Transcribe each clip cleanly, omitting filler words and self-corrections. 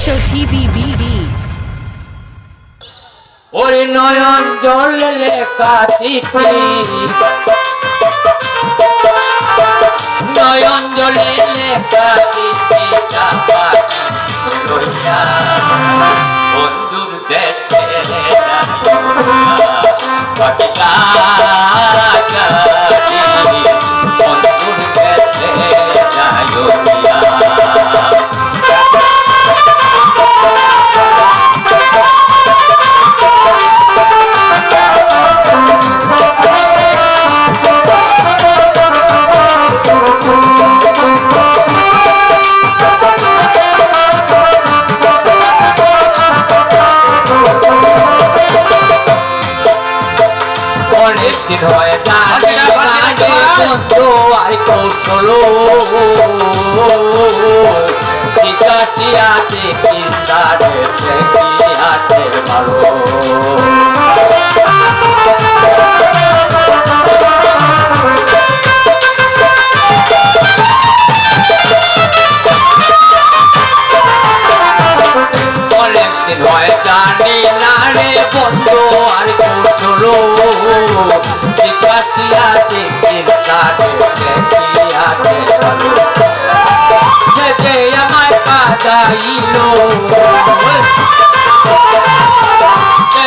Show TV BD. ওরে নয়ন জলে লেখা চিঠি, নয়ন জলে লেখা চিঠি চাপা লইয়া বন্ধুর দেশে বন্ধুর দেশে যাইয়া অনেকদিন হয় জানি জানি বন্ধু আর কৌশল ঠিকাছি আছে কিন্দারে কি আছে ভালো অনেকদিন হয় জানি না রে বন্ধু আর কৌশল ঠিকাছি আছে কিন্দারে কি আছে ভালো যে আমায় কাঁদাইল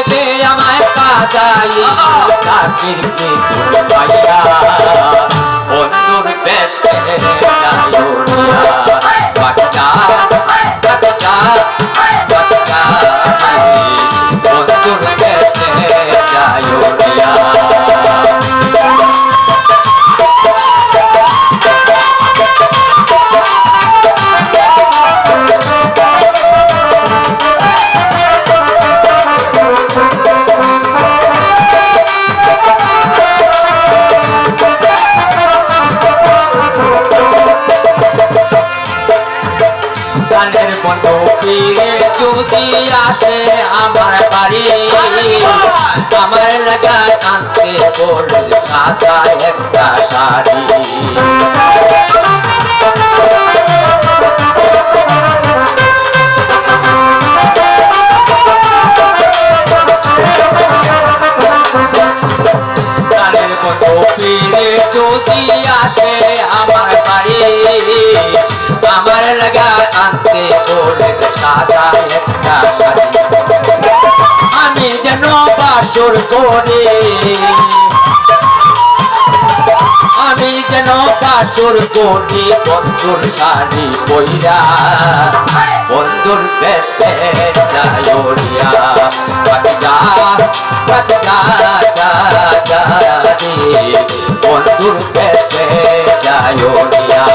যে আমায় কাঁদাইল তাকে পাইয়া বন্ধুর বেশে বাচ্চা বাচ্চা বাচ্চা বন্ধুর বেশে যাইয়া গানের বন্ধু ফিরে যদি আসে আমার বাড়ি আমার লাগা আনতে বলে সাদা একটা শাড়ি গানের বন্ধু ফিরে যদি আসে আমার বাড়ি আমার লাগা আনতে বলে সাদা একটা শাড়ি আমি যেন বাসর করে আমি যেন বাসর করি বন্ধুর শাড়ি পইরা বন্ধুর বেশে যাইয়া বাচ্চা বাচ্চা বন্ধুর বেশে যাইয়া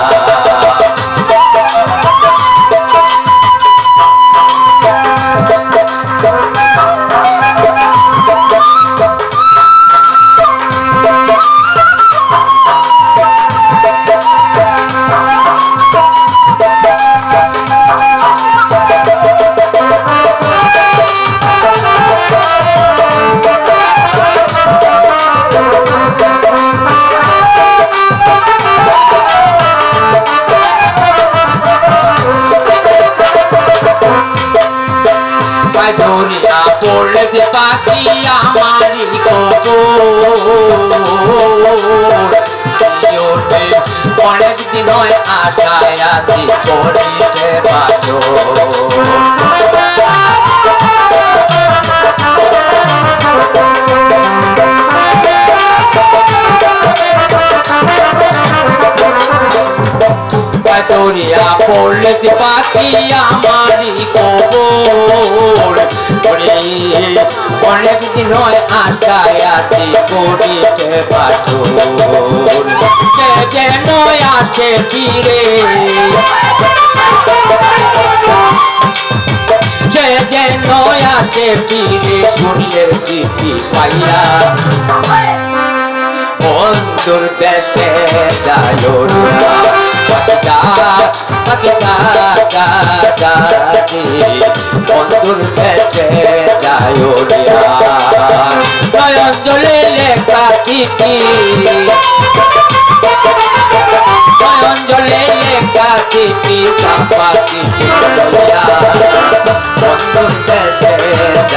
দৌড়িয়া পড়লে যে পাখি আমারই অনেক দিন হয় আশায় আছি করিতে পারো দৌড়িয়া পড়লে যে পাখি আমারই কবর অনেক দিন হয় আশায় আছি করিতে পারো যেন আছে ফিরে যে যেন আছে ফিরে সূর্যের চিঠি পাইয়া বন্ধুর দেশে যাইয়া বাচ্চা বাচ্চা বন্ধুর দেশে যাইয়া নয়ন জলে লেখা চিঠি নয়ন জলে লেখা চিঠি চাপা চিঠি লইয়া বন্ধুর দেশে